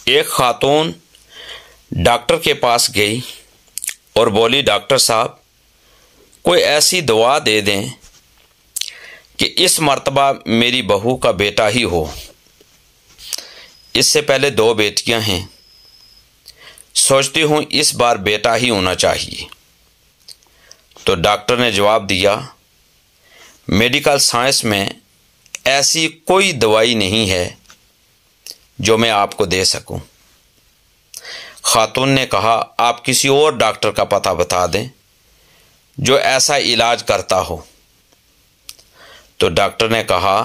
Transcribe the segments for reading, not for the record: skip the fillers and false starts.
ایک خاتون ڈاکٹر کے پاس گئی اور بولی، ڈاکٹر صاحب کوئی ایسی دوا دے دیں کہ اس مرتبہ میری بہو کا بیٹا ہی ہو، اس سے پہلے 2 بیٹیاں ہیں، سوچتی ہوں اس بار بیٹا ہی ہونا چاہیے۔ تو ڈاکٹر نے جواب دیا، میڈیکل سائنس میں ایسی کوئی دوائی نہیں ہے جو میں آپ کو دے سکوں۔ خاتون نے کہا، آپ کسی اور ڈاکٹر کا پتہ بتا دیں جو ایسا علاج کرتا ہو۔ تو ڈاکٹر نے کہا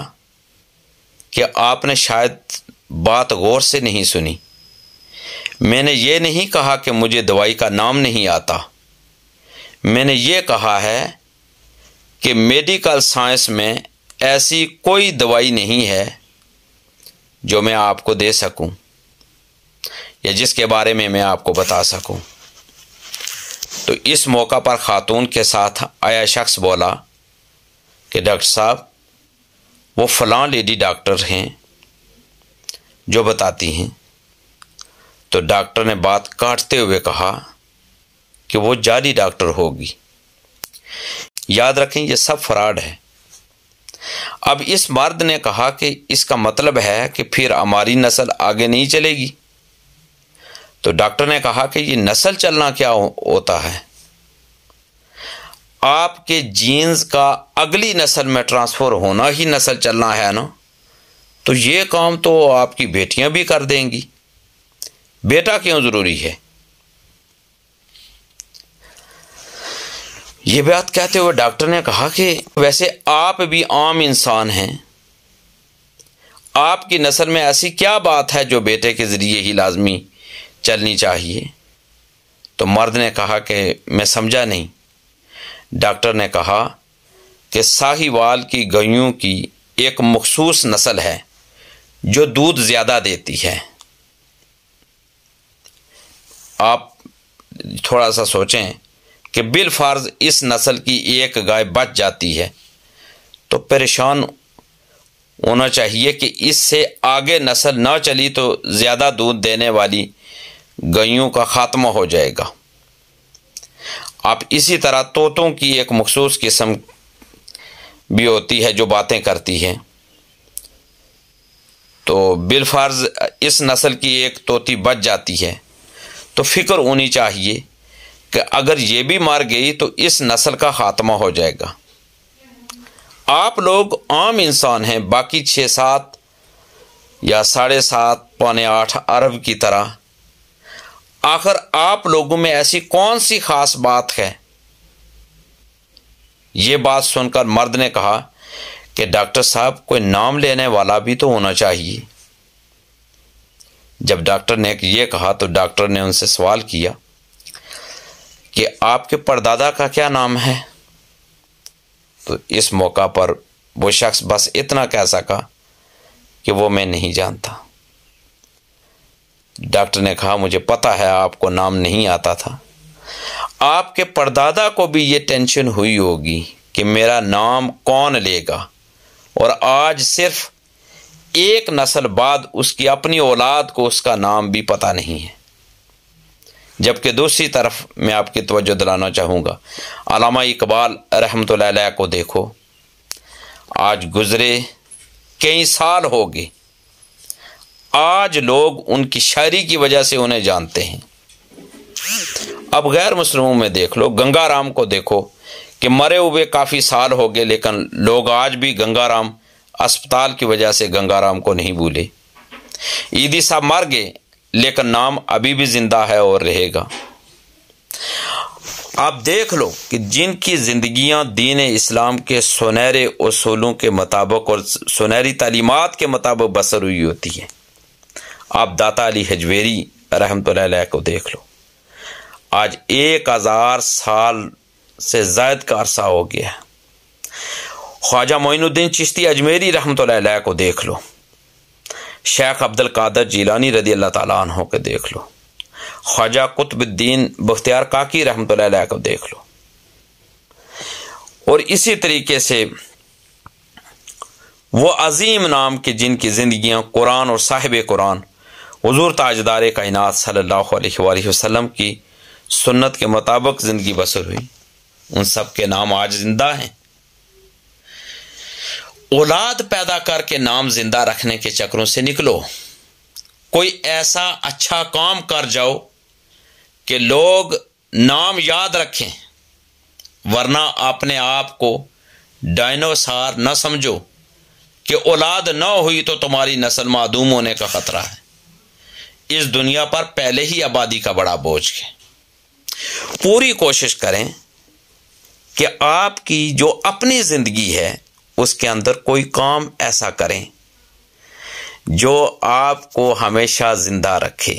کہ آپ نے شاید بات غور سے نہیں سنی، میں نے یہ نہیں کہا کہ مجھے دوائی کا نام نہیں آتا، میں نے یہ کہا ہے کہ میڈیکل سائنس میں ایسی کوئی دوائی نہیں ہے جو میں آپ کو دے سکوں یا جس کے بارے میں آپ کو بتا سکوں۔ تو اس موقع پر خاتون کے ساتھ آیا شخص بولا کہ ڈاکٹر صاحب وہ فلاں لیڈی ڈاکٹر ہیں جو بتاتی ہیں۔ تو ڈاکٹر نے بات کاٹتے ہوئے کہا کہ وہ جعلی ڈاکٹر ہوگی۔ یاد رکھیں یہ سب فراڈ ہے۔ اب اس مرد نے کہا کہ اس کا مطلب ہے کہ پھر ہماری نسل آگے نہیں چلے گی۔ تو ڈاکٹر نے کہا کہ یہ نسل چلنا کیا ہوتا ہے؟ آپ کے جینز کا اگلی نسل میں ٹرانسفر ہونا ہی نسل چلنا ہے نا، تو یہ کام تو آپ کی بیٹیاں بھی کر دیں گی، بیٹا کیوں ضروری ہے؟ یہ بات کہتے ہوئے ڈاکٹر نے کہا کہ ویسے آپ بھی عام انسان ہیں، آپ کی نسل میں ایسی کیا بات ہے جو بیٹے کے ذریعے ہی لازمی چلنی چاہیے؟ تو مرد نے کہا کہ میں سمجھا نہیں۔ ڈاکٹر نے کہا کہ ساہیوال کی گائیوں کی ایک مخصوص نسل ہے جو دودھ زیادہ دیتی ہے۔ آپ تھوڑا سا سوچیں کہ بالفرض اس نسل کی ایک گائے بچ جاتی ہے تو پریشان ہونا چاہیے کہ اس سے آگے نسل نہ چلی تو زیادہ دودھ دینے والی گائیوں کا خاتمہ ہو جائے گا۔ اب اسی طرح طوطوں کی ایک مخصوص قسم بھی ہوتی ہے جو باتیں کرتی ہے، تو بالفرض اس نسل کی ایک طوطی بچ جاتی ہے تو فکر ہونی چاہیے کہ اگر یہ بھی مر گئی تو اس نسل کا خاتمہ ہو جائے گا۔ آپ لوگ عام انسان ہیں، باقی 6-7 یا 7.5 پونے 8 ارب کی طرح۔ آخر آپ لوگوں میں ایسی کون سی خاص بات ہے؟ یہ بات سن کر مرد نے کہا کہ ڈاکٹر صاحب کوئی نام لینے والا بھی تو ہونا چاہیے۔ جب ڈاکٹر نے یہ کہا تو ڈاکٹر نے ان سے سوال کیا کہ آپ کے پردادا کا کیا نام ہے؟ تو اس موقع پر وہ شخص بس اتنا کہہ سکا کہ وہ میں نہیں جانتا۔ ڈاکٹر نے کہا مجھے پتا ہے آپ کو نام نہیں آتا تھا، آپ کے پردادا کو بھی یہ ٹینشن ہوئی ہوگی کہ میرا نام کون لے گا، اور آج صرف ایک نسل بعد اس کی اپنی اولاد کو اس کا نام بھی پتہ نہیں ہے۔ جبکہ دوسری طرف میں آپ کی توجہ دلانا چاہوں گا، علامہ اقبال رحمۃ اللہ علیہ کو دیکھو، آج گزرے کئی سال ہو گئے، آج لوگ ان کی شاعری کی وجہ سے انہیں جانتے ہیں۔ اب غیر مسلموں میں دیکھ لو، گنگا رام کو دیکھو کہ مرے ہوئے کافی سال ہو گئے، لیکن لوگ آج بھی گنگا رام اسپتال کی وجہ سے گنگا رام کو نہیں بھولے۔ عیدی صاحب مر گئے لیکن نام ابھی بھی زندہ ہے اور رہے گا۔ آپ دیکھ لو کہ جن کی زندگیاں دین اسلام کے سنہرے اصولوں کے مطابق اور سنہری تعلیمات کے مطابق بسر ہوئی ہوتی ہے۔ آپ داتا علی حجویری رحمۃ اللہ علیہ کو دیکھ لو، آج 1000 سال سے زائد کا عرصہ ہو گیا ہے۔ خواجہ معین الدین چشتی اجمیری رحمۃ اللہ علیہ کو دیکھ لو، شیخ عبد القادر جیلانی رضی اللہ تعالیٰ عنہ کو دیکھ لو، خواجہ قطب الدین بختیار کاکی رحمۃ اللہ علیہ کو دیکھ لو، اور اسی طریقے سے وہ عظیم نام کے جن کی زندگیاں قرآن اور صاحب قرآن حضور تاجدار کائنات صلی اللہ علیہ وآلہ وسلم کی سنت کے مطابق زندگی بسر ہوئی، ان سب کے نام آج زندہ ہیں۔ اولاد پیدا کر کے نام زندہ رکھنے کے چکروں سے نکلو، کوئی ایسا اچھا کام کر جاؤ کہ لوگ نام یاد رکھیں، ورنہ اپنے آپ کو ڈائنوسار نہ سمجھو کہ اولاد نہ ہوئی تو تمہاری نسل معدوم ہونے کا خطرہ ہے۔ اس دنیا پر پہلے ہی آبادی کا بڑا بوجھ ہے۔ پوری کوشش کریں کہ آپ کی جو اپنی زندگی ہے اس کے اندر کوئی کام ایسا کریں جو آپ کو ہمیشہ زندہ رکھے،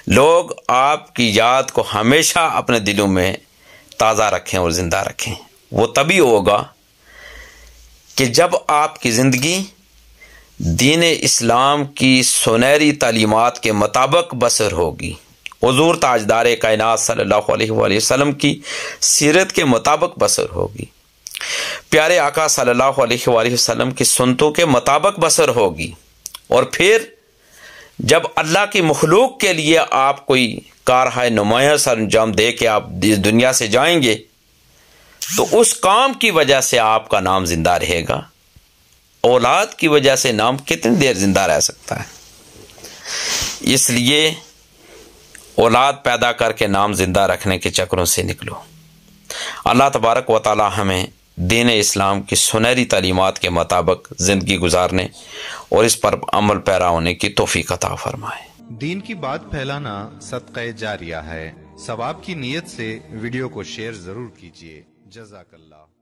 لوگ آپ کی یاد کو ہمیشہ اپنے دلوں میں تازہ رکھیں اور زندہ رکھیں۔ وہ تبھی ہوگا کہ جب آپ کی زندگی دین اسلام کی سنہری تعلیمات کے مطابق بسر ہوگی، حضور تاجدار کائنات صلی اللہ علیہ وآلہ وسلم کی سیرت کے مطابق بسر ہوگی، پیارے آقا صلی اللہ علیہ وآلہ وسلم کی سنتوں کے مطابق بسر ہوگی۔ اور پھر جب اللہ کی مخلوق کے لیے آپ کوئی کارہائے نمایاں سر انجام دے کے آپ اس دنیا سے جائیں گے تو اس کام کی وجہ سے آپ کا نام زندہ رہے گا۔ اولاد کی وجہ سے نام کتنی دیر زندہ رہ سکتا ہے؟ اس لیے اولاد پیدا کر کے نام زندہ رکھنے کے چکروں سے نکلو۔ اللہ تبارک و تعالی ہمیں دین اسلام کی سنہری تعلیمات کے مطابق زندگی گزارنے اور اس پر عمل پیرا ہونے کی توفیق عطا فرمائے۔ دین کی بات پھیلانا صدقہ جاریہ ہے، ثواب کی نیت سے ویڈیو کو شیئر ضرور کیجیے۔ جزاک اللہ۔